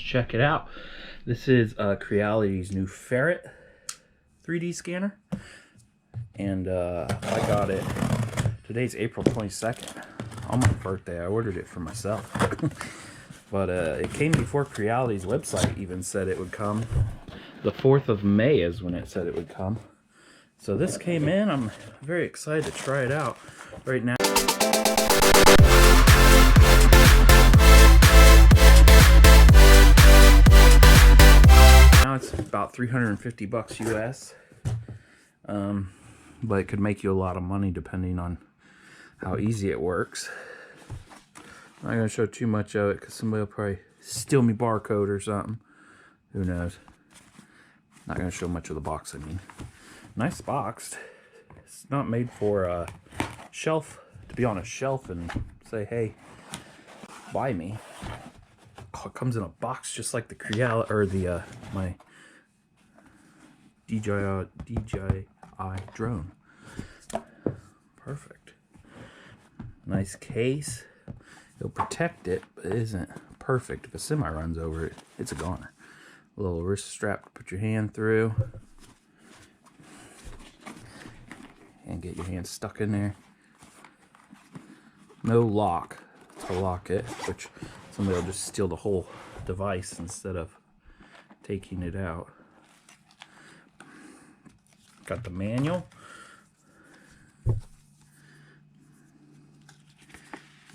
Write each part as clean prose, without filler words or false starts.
check it out. This is Creality's new Ferret 3D scanner, and I got it. Today's April 22nd. On my birthday, I ordered it for myself. But it came before Creality's website even said it would come. The 4th of May is when it said it would come. So this came in. I'm very excited to try it out right now. Now it's about 350 bucks US. But it could make you a lot of money depending on how easy it works. I'm not going to show too much of it because somebody will probably steal me barcode or something. Who knows? Not going to show much of the box, I mean. Nice boxed. It's not made for a shelf, to be on a shelf and say, hey, buy me. Oh, it comes in a box just like the Creality, or the, my DJI drone. Perfect. Nice case. It'll protect it, but it isn't perfect. If a semi runs over it, it's a goner. A little wrist strap to put your hand through. And get your hand stuck in there. No lock to lock it, which somebody will just steal the whole device instead of taking it out. Got the manual.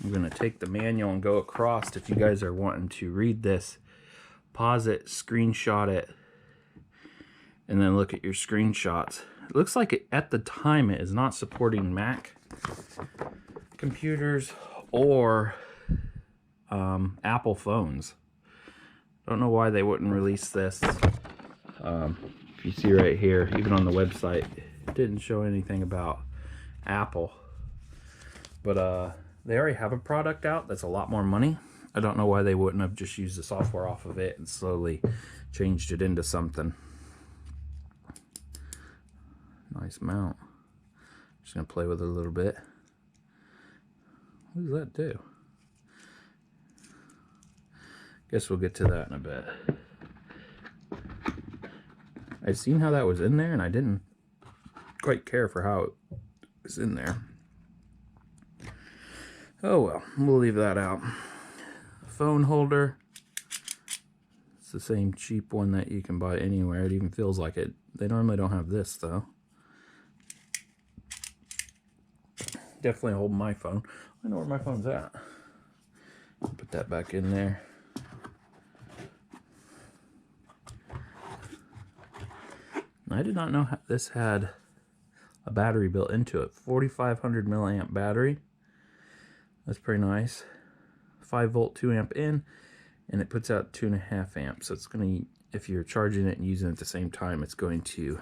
I'm going to take the manual and go across. If you guys are wanting to read this, pause it, screenshot it, and then look at your screenshots. It looks like it, at the time it is not supporting Mac computers or Apple phones. Don't know why they wouldn't release this. If you see right here, even on the website, it didn't show anything about Apple. But they already have a product out that's a lot more money. I don't know why they wouldn't have just used the software off of it and slowly changed it into something. Nice mount. Just gonna play with it a little bit. What does that do? Guess we'll get to that in a bit. I've seen how that was in there and I didn't quite care for how it was in there. Oh well, we'll leave that out. Phone holder. It's the same cheap one that you can buy anywhere. It even feels like it. They normally don't have this though. Definitely hold my phone. I know where my phone's at. Put that back in there. I did not know this had a battery built into it. 4,500 milliamp battery. That's pretty nice. 5 volt, 2 amp in, and it puts out 2.5 amps. So it's going to, if you're charging it and using it at the same time, it's going to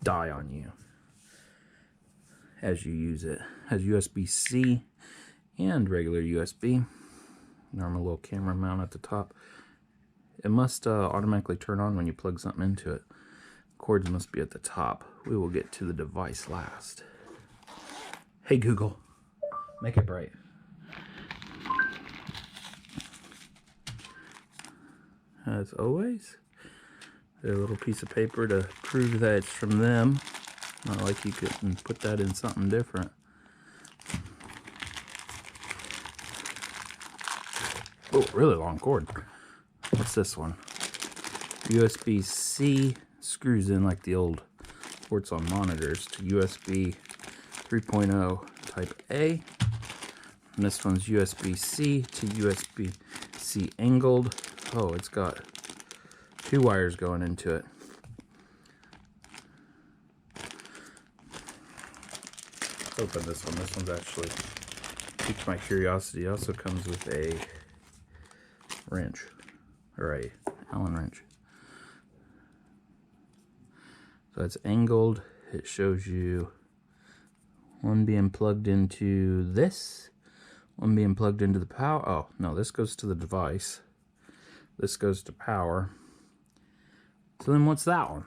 die on you as you use it. It has USB-C and regular USB. Normal little camera mount at the top. It must automatically turn on when you plug something into it. Cords must be at the top. We will get to the device last. Hey Google, make it bright. As always, a little piece of paper to prove that it's from them. Not like you could put that in something different. Oh, really long cord. What's this one? USB-C screws in like the old ports on monitors to USB 3.0 type A. And this one's USB-C to USB-C angled. Oh, it's got 2 wires going into it. Let's open this one. This one's actually piqued my curiosity. It also comes with a wrench, or a Allen wrench. So it's angled. It shows you one being plugged into this, one being plugged into the power. Oh, no, this goes to the device. This goes to power. So then what's that one?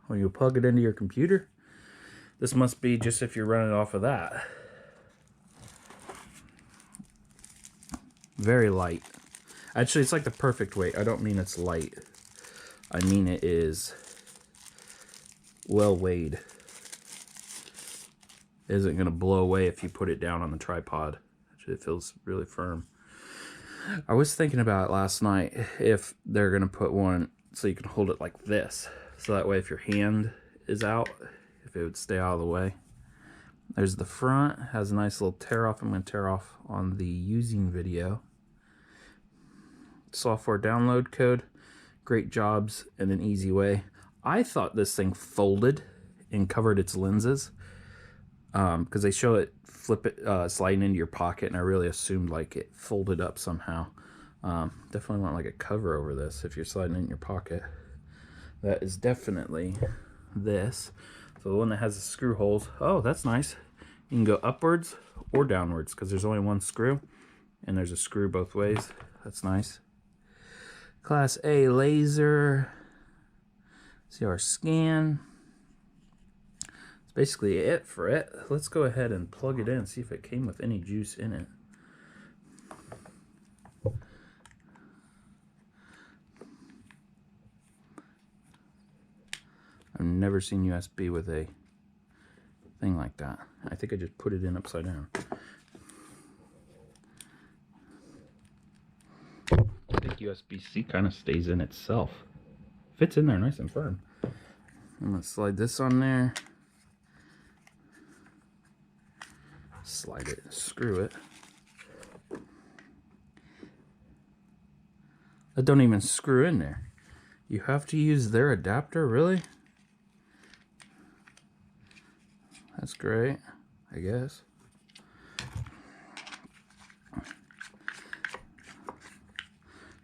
When you plug it into your computer? This must be just if you're running off of that. Very light. Actually, it's like the perfect weight. I don't mean it's light. I mean it is well weighed. It isn't going to blow away if you put it down on the tripod. Actually, it feels really firm. I was thinking about it last night, if they're going to put one so you can hold it like this. So that way if your hand is out, if it would stay out of the way. There's the front, has a nice little tear off. I'm going to tear off on the using video. Software download code, great jobs in an easy way. I thought this thing folded and covered its lenses, because they show it sliding into your pocket, and I really assumed like it folded up somehow. Definitely want like a cover over this if you're sliding it in your pocket. That is definitely this. So the one that has the screw holes, oh, that's nice. You can go upwards or downwards because there's only one screw, and there's a screw both ways. That's nice. Class A laser. See our scan. That's basically it for it. Let's go ahead and plug it in, see if it came with any juice in it. I've never seen USB with a thing like that. I think I just put it in upside down. I think USB-C kind of stays in itself. Fits in there nice and firm. I'm going to slide this on there. Slide it, screw it. That don't even screw in there. You have to use their adapter, really? That's great, I guess.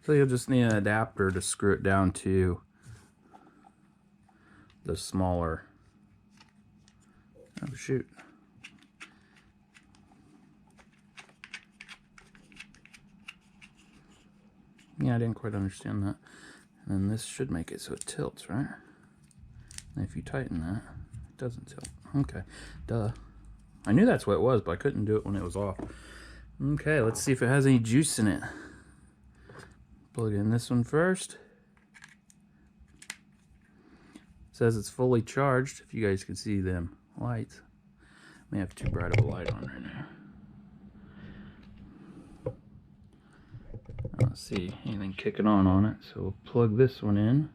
So you'll just need an adapter to screw it down to the smaller, oh shoot. Yeah, I didn't quite understand that. And then this should make it so it tilts, right? And if you tighten that, it doesn't tilt. Okay, duh. I knew that's what it was, but I couldn't do it when it was off. Okay, let's see if it has any juice in it. Plug in this one first. It says it's fully charged, if you guys can see them lights. May have too bright of a light on right now. I don't see anything kicking on it, so we'll plug this one in.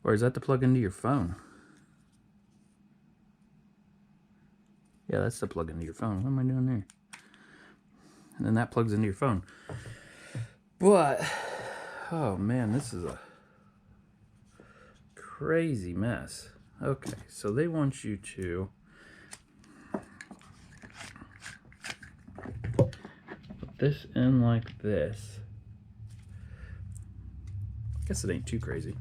Or is that to plug into your phone? Yeah, that's to plug into your phone. What am I doing there? And then that plugs into your phone. But, oh man, this is a crazy mess. Okay, so they want you to put this in like this. I guess it ain't too crazy.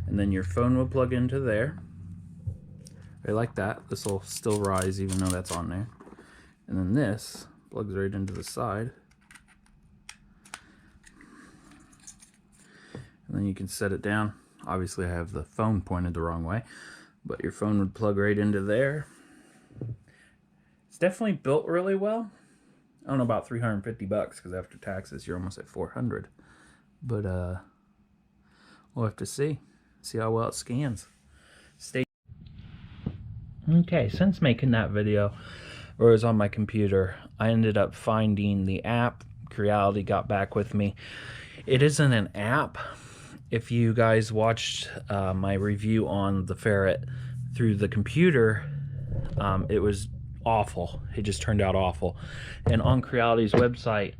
And then your phone will plug into there. I like that. This will still rise even though that's on there. And then this plugs right into the side. And then you can set it down. Obviously I have the phone pointed the wrong way, but your phone would plug right into there. It's definitely built really well. I don't know about 350 bucks because after taxes you're almost at 400. But we'll have to see how well it scans. Okay, since making that video, or it was on my computer, I ended up finding the app. Creality got back with me. It isn't an app. If you guys watched my review on the Ferret through the computer, it was awful. It just turned out awful. And on Creality's website,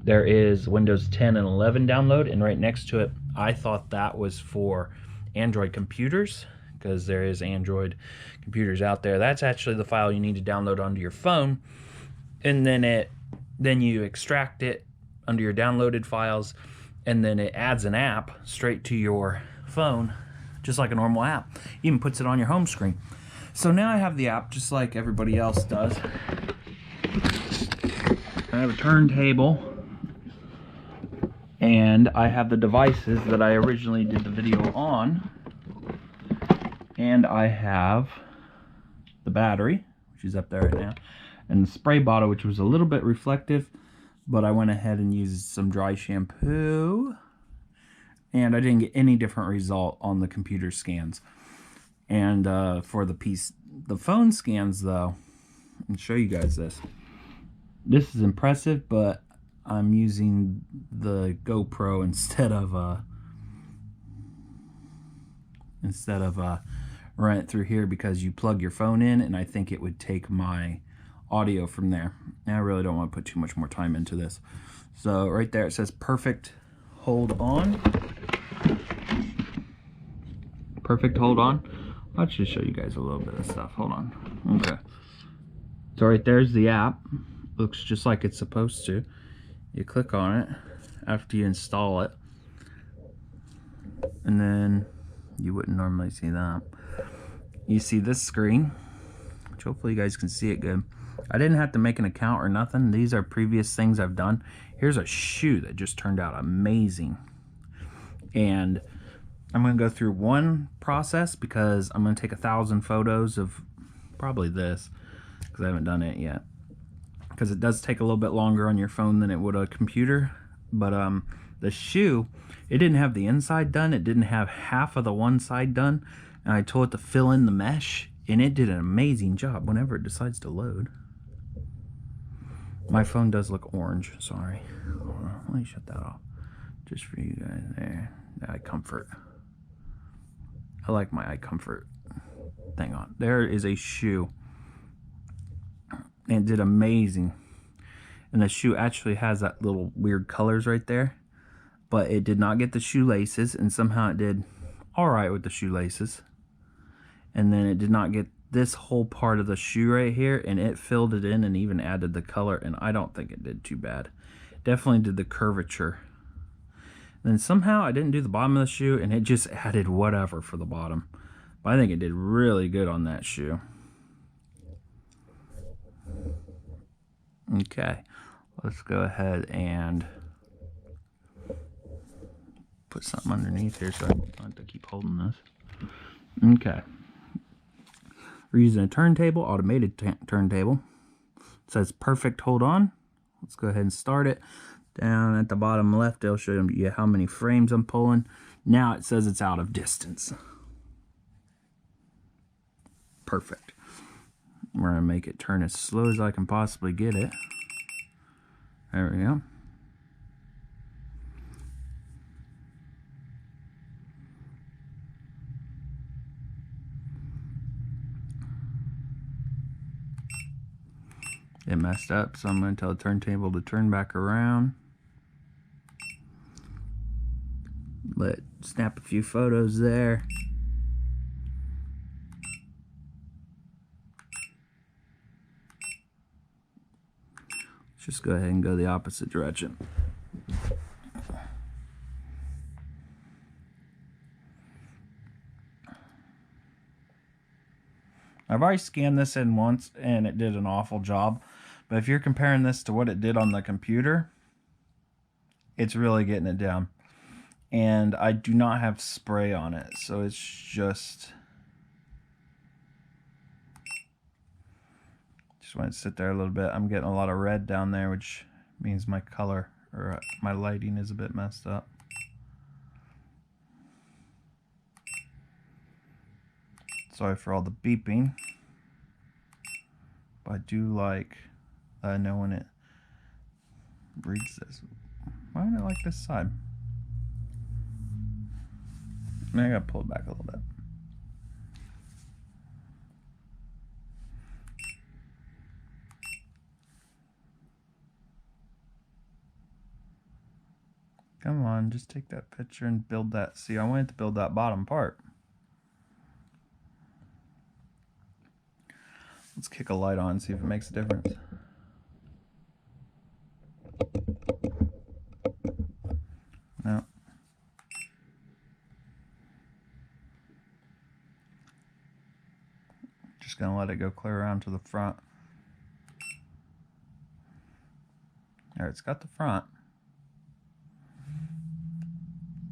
there is Windows 10 and 11 download, and right next to it, I thought that was for Android computers, because there is Android computers out there. That's actually the file you need to download onto your phone, and then you extract it under your downloaded files, and then it adds an app straight to your phone, just like a normal app. Even puts it on your home screen. So now I have the app just like everybody else does. I have a turntable, and I have the devices that I originally did the video on. And I have the battery, which is up there right now, and the spray bottle, which was a little bit reflective, but I went ahead and used some dry shampoo, and I didn't get any different result on the computer scans. And for the phone scans though, I'll show you guys this. This is impressive, but I'm using the GoPro instead of run it through here, because you plug your phone in and I think it would take my audio from there. And I really don't want to put too much more time into this. So right there it says perfect hold on. Perfect hold on. I'll just show you guys a little bit of stuff. Hold on. Okay. So right there's the app. Looks just like it's supposed to. You click on it after you install it, and then you wouldn't normally see that. You see this screen, which hopefully you guys can see it good. I didn't have to make an account or nothing. These are previous things I've done. Here's a shoe that just turned out amazing. And I'm going to go through one process because I'm going to take 1,000 photos of probably this, because I haven't done it yet. Because it does take a little bit longer on your phone than it would a computer. But the shoe, it didn't have the inside done. It didn't have half of the one side done. And I told it to fill in the mesh, and it did an amazing job whenever it decides to load. My phone does look orange, sorry. Hold on, let me shut that off. Just for you guys there. The eye comfort. I like my eye comfort thing on. There is a shoe. And it did amazing. And the shoe actually has that little weird colors right there. But it did not get the shoelaces, and somehow it did alright with the shoelaces. And then it did not get this whole part of the shoe right here, and it filled it in and even added the color, and I don't think it did too bad. Definitely did the curvature. And then somehow I didn't do the bottom of the shoe, and it just added whatever for the bottom. But I think it did really good on that shoe. Okay, let's go ahead and put something underneath here so I don't have to keep holding this. Okay. We're using a turntable, automated turntable. It says perfect hold on. Let's go ahead and start it. Down at the bottom left, it'll show you how many frames I'm pulling. Now it says it's out of distance. Perfect. We're going to make it turn as slow as I can possibly get it. There we go. It messed up, so I'm going to tell the turntable to turn back around. Snap a few photos there. Let's just go ahead and go the opposite direction. I've already scanned this in once and it did an awful job. But if you're comparing this to what it did on the computer, it's really getting it down. And I do not have spray on it, so it's just want to sit there a little bit. I'm getting a lot of red down there, which means my color or my lighting is a bit messed up. Sorry for all the beeping, but I do like knowing it reads this. Why don't I like this side? I gotta pull it back a little bit. Come on, just take that picture and build that. See, I wanted to build that bottom part. Let's kick a light on and see if it makes a difference. No. Just gonna let it go clear around to the front. There, it's got the front.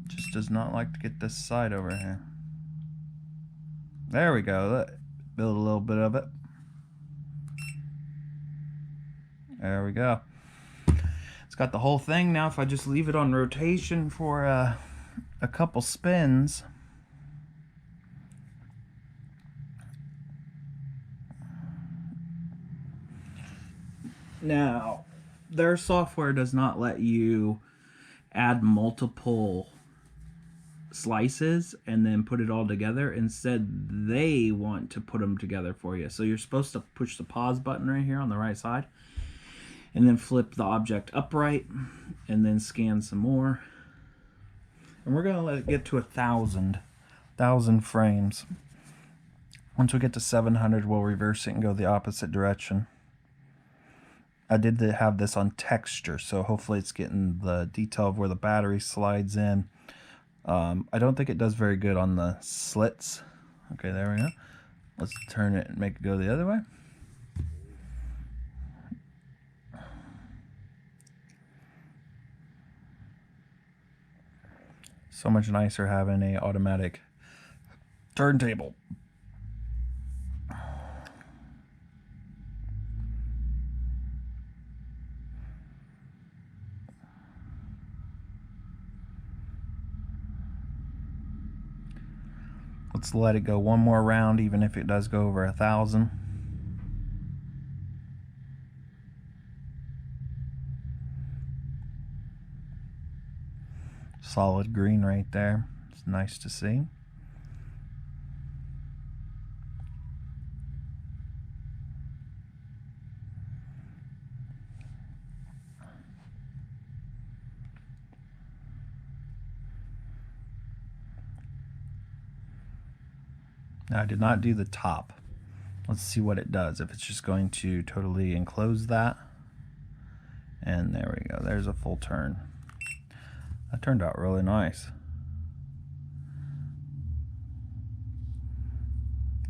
Just does not like to get this side over here. There we go. Build a little bit of it. There we go. It's got the whole thing. Now if I just leave it on rotation for a couple spins, now their software does not let you add multiple slices and then put it all together. Instead, they want to put them together for you. So you're supposed to push the pause button right here on the right side and then flip the object upright and then scan some more. And we're gonna let it get to 1,000 frames. Once we get to 700, we'll reverse it and go the opposite direction. I did have this on texture, so hopefully it's getting the detail of where the battery slides in. I don't think it does very good on the slits. Okay, there we go. Let's turn it and make it go the other way. So much nicer having a automatic turntable. Let's let it go one more round, even if it does go over 1,000. Solid green right there. It's nice to see. Now I did not do the top. Let's see what it does. If it's just going to totally enclose that. And there we go. There's a full turn. That turned out really nice.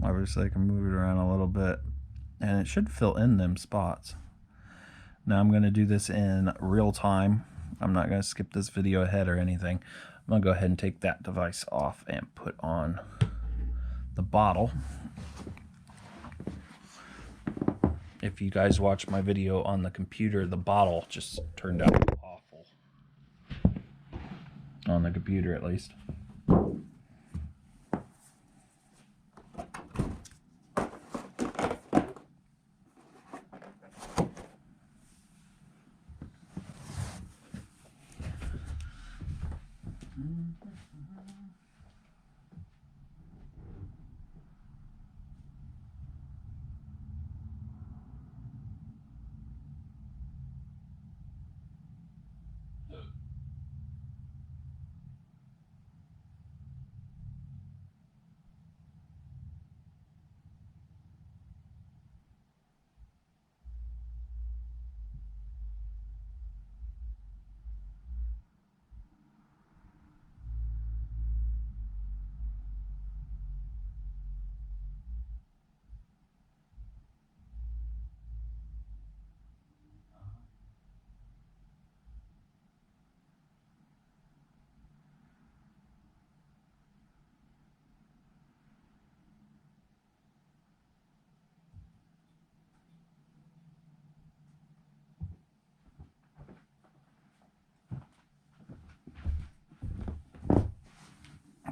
Obviously I can move it around a little bit and it should fill in them spots. Now I'm going to do this in real time. I'm not going to skip this video ahead or anything. I'm going to go ahead and take that device off and put on the bottle. If you guys watch my video on the computer, the bottle just turned out awful. On the computer at least.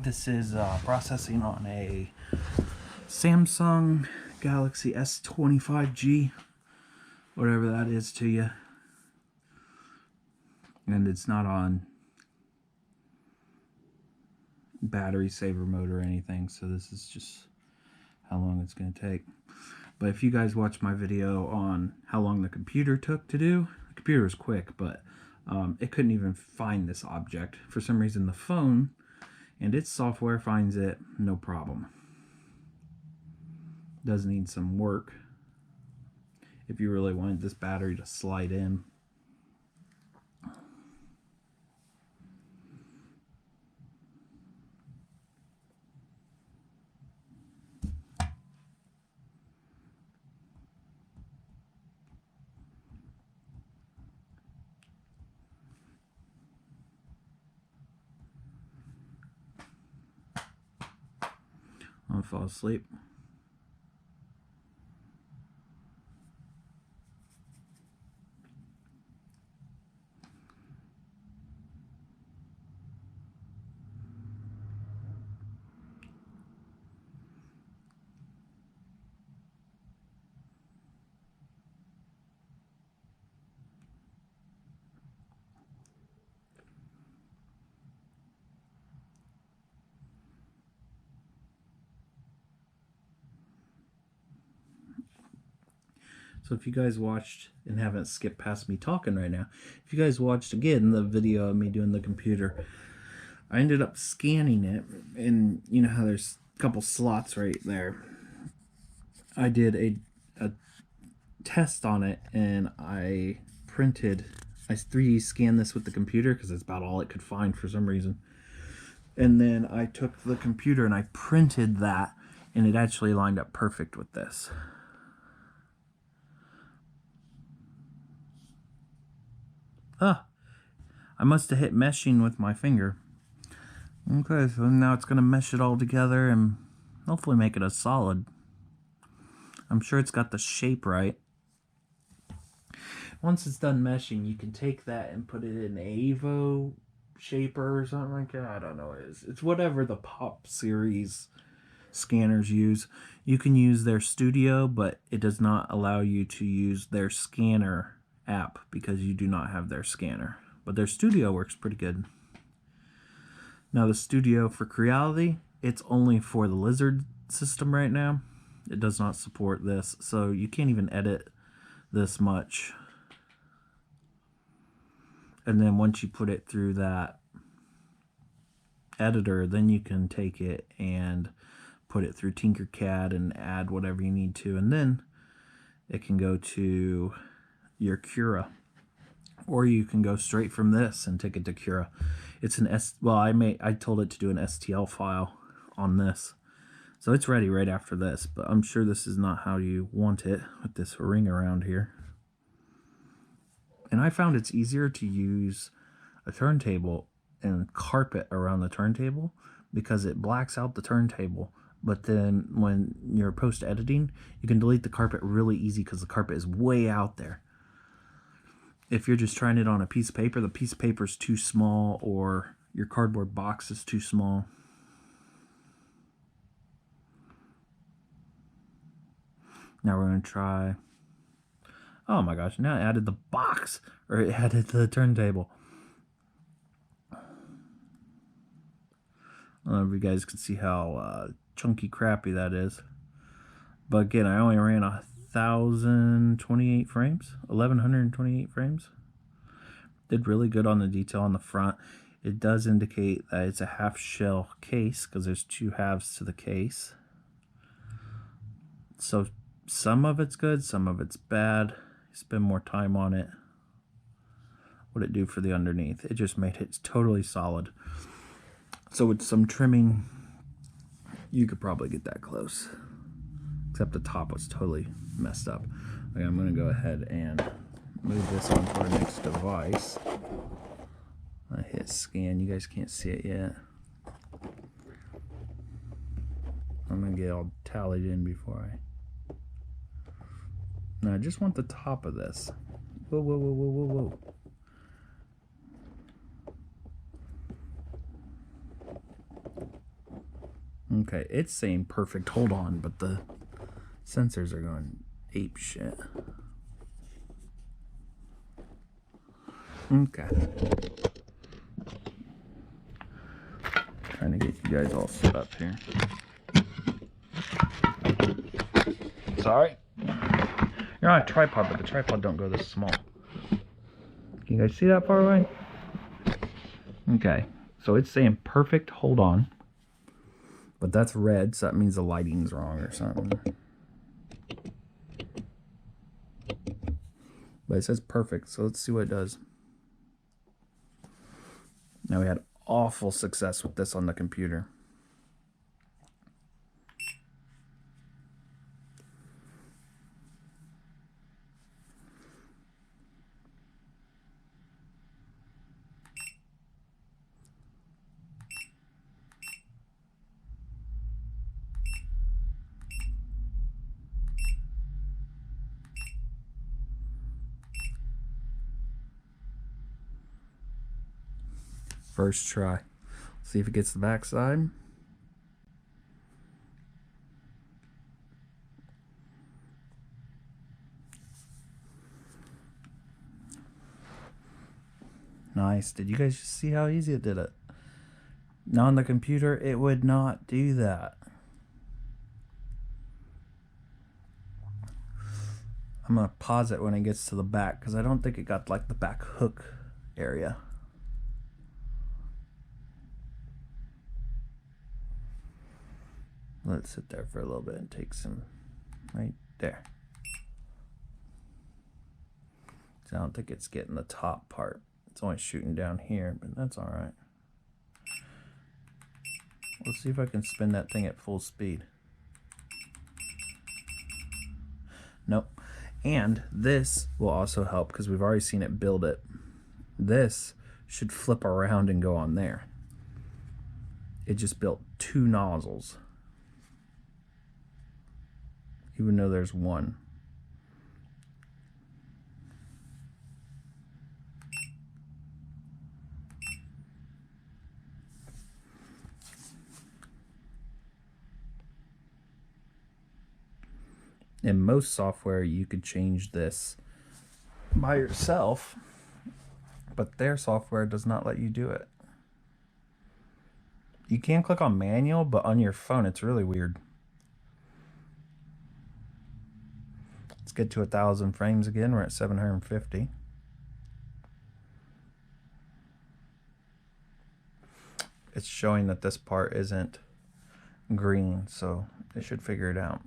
This is processing on a Samsung Galaxy S25G, whatever that is to you. And it's not on battery saver mode or anything, so this is just how long it's going to take. But if you guys watch my video on how long the computer took to do, the computer was quick, but it couldn't even find this object. For some reason the phone and its software finds it no problem. Does need some work if you really wanted this battery to slide in. I'll fall asleep. So if you guys watched and haven't skipped past me talking right now, if you guys watched again the video of me doing the computer, I ended up scanning it, and you know how there's a couple slots right there. I did a test on it, and I 3D scanned this with the computer because it's about all it could find for some reason. And then I took the computer and I printed that, and it actually lined up perfect with this. Ah, I must have hit meshing with my finger. Okay, so now it's going to mesh it all together and hopefully make it a solid. I'm sure it's got the shape right. Once it's done meshing, you can take that and put it in Avo shaper or something like that. I don't know what it is. It's whatever the Pop series scanners use. You can use their Studio, but it does not allow you to use their scanner app because you do not have their scanner. But their Studio works pretty good. Now the Studio for Creality, it's only for the Lizard system right now. It does not support this, so you can't even edit this much. And then once you put it through that editor, then you can take it and put it through Tinkercad and add whatever you need to, and then it can go to your Cura, or you can go straight from this and take it to Cura. It's an I told it to do an STL file on this, so it's ready right after this. But I'm sure this is not how you want it with this ring around here. And I found it's easier to use a turntable and carpet around the turntable because it blacks out the turntable. But then when you're post-editing, you can delete the carpet really easy because the carpet is way out there. If you're just trying it on a piece of paper, the piece of paper is too small, or your cardboard box is too small. Now we're going to try... Oh my gosh, now it added the box, or it added the turntable. I don't know if you guys can see how chunky crappy that is. But again, I only ran 1,028 frames, 1,128 frames. Did really good on the detail on the front. It does indicate that it's a half shell case because there's two halves to the case. So some of it's good, some of it's bad. Spend more time on it. What it do for the underneath? It just made it totally solid. So with some trimming, you could probably get that close. Except the top was totally messed up. Okay, I'm going to go ahead and move this on to our next device. I hit scan. You guys can't see it yet. I'm going to get all tallied in before I... Now I just want the top of this. Whoa, whoa, whoa, whoa, whoa, whoa. Okay, it's saying perfect hold on, but the sensors are going ape shit. Okay. Trying to get you guys all set up here. Sorry. You're on a tripod, but the tripod don't go this small. Can you guys see that far away? Okay, so it's saying perfect hold on, but that's red, so that means the lighting's wrong or something. But it says perfect, so let's see what it does. Now we had awful success with this on the computer. First try. See if it gets the back side. Nice. Did you guys just see how easy it did it? Now on the computer, it would not do that. I'm going to pause it when it gets to the back because I don't think it got like the back hook area. Let it sit there for a little bit and take some right there. So I don't think it's getting the top part. It's only shooting down here, but that's all right. Let's see if I can spin that thing at full speed. Nope. And this will also help because we've already seen it build it. This should flip around and go on there. It just built 2 nozzles, even though there's one. In most software, you could change this by yourself, but their software does not let you do it. You can click on manual, but on your phone, it's really weird. Let's get to 1,000 frames again. We're at 750. It's showing that this part isn't green, so it should figure it out.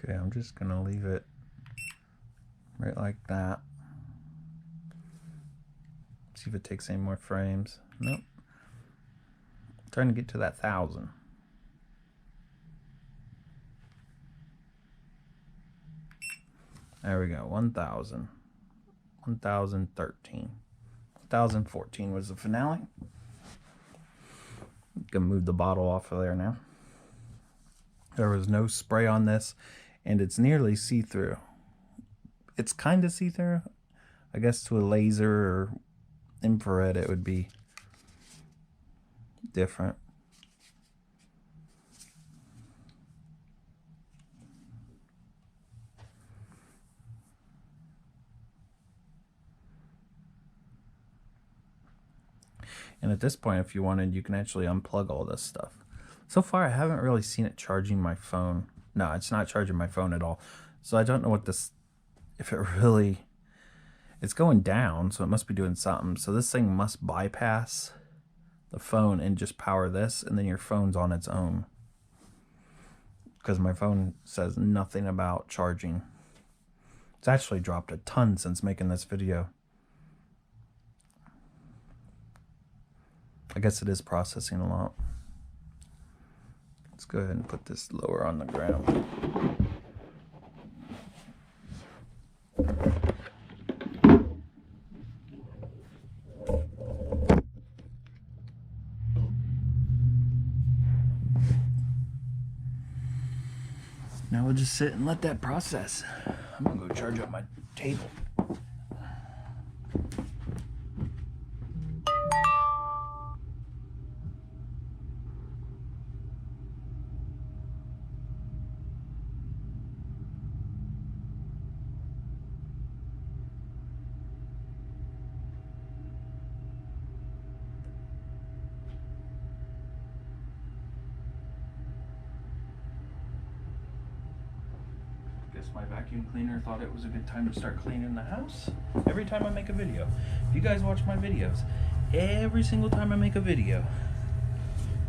Okay, I'm just gonna leave it right like that. See if it takes any more frames. Nope. I'm trying to get to that 1,000. There we go, 1,000. 1,013. 1,014 was the finale. Gonna move the bottle off of there now. There was no spray on this, and it's nearly see-through. It's kind of see-through. I guess to a laser or infrared it would be different. And at this point, if you wanted, you can actually unplug all this stuff. So far, I haven't really seen it charging my phone. No, it's not charging my phone at all. So I don't know what this, if it really, it's going down, so it must be doing something. So this thing must bypass the phone and just power this, and then your phone's on its own. Because my phone says nothing about charging. It's actually dropped a ton since making this video. I guess it is processing a lot. Let's go ahead and put this lower on the ground. Now we'll just sit and let that process. I'm gonna go charge up my table. My vacuum cleaner thought it was a good time to start cleaning the house. Every time I make a video, if you guys watch my videos, every single time I make a video,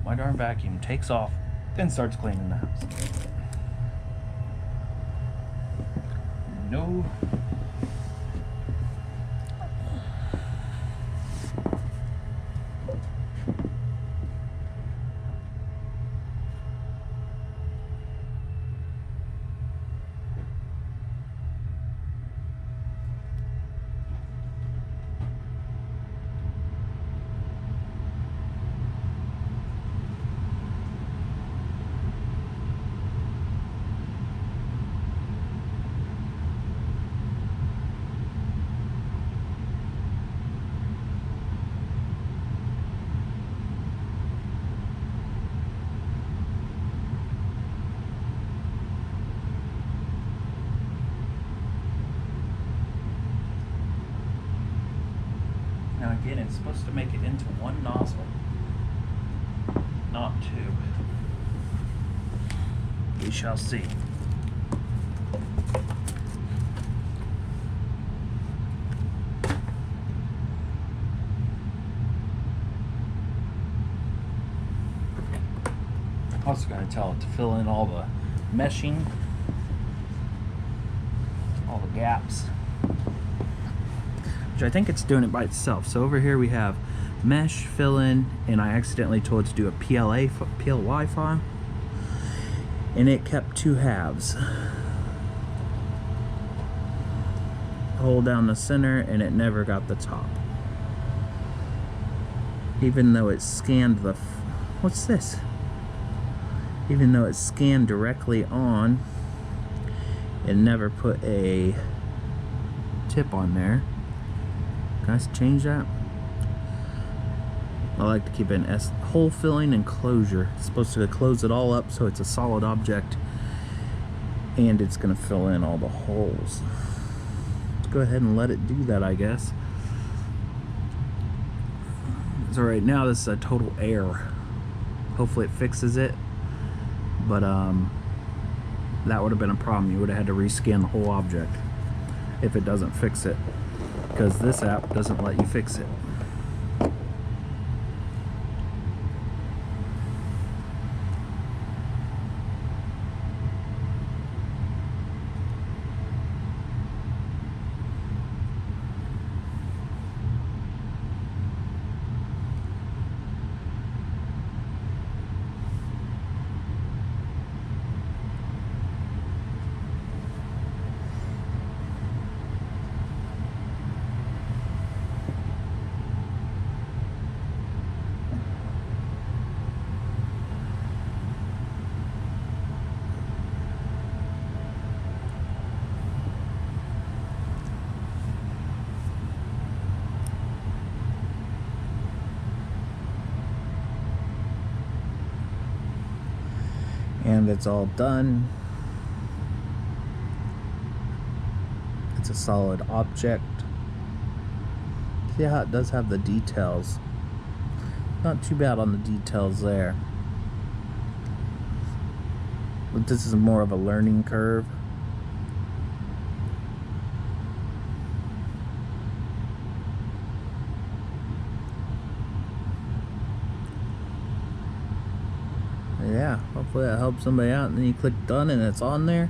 my darn vacuum takes off, then starts cleaning the house. No. Again, it's supposed to make it into one nozzle, not two. We shall see. Also going to tell it to fill in all the meshing, all the gaps, which I think it's doing it by itself. So over here we have mesh, fill in, and I accidentally told it to do a PLY file, and it kept two halves. Hold down the center and it never got the top. Even though it scanned the, what's this? Even though it scanned directly on, it never put a tip on there. Can I change that? I like to keep an hole filling and closure. It's supposed to close it all up so it's a solid object, and it's going to fill in all the holes. Let's go ahead and let it do that, I guess. So right now this is a total error. Hopefully it fixes it. But that would have been a problem. You would have had to rescan the whole object if it doesn't fix it, because this app doesn't let you fix it. And it's all done. It's a solid object. See how it does have the details. Not too bad on the details there. But this is more of a learning curve. Yeah, hopefully that helps somebody out. And then you click done and it's on there.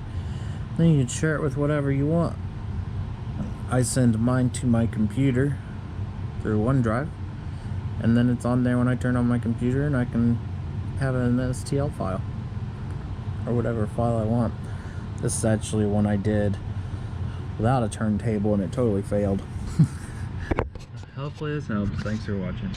Then you can share it with whatever you want. I send mine to my computer through OneDrive, and then it's on there when I turn on my computer, and I can have an STL file or whatever file I want. This is actually one I did without a turntable and it totally failed. Hopefully this helps. Thanks for watching.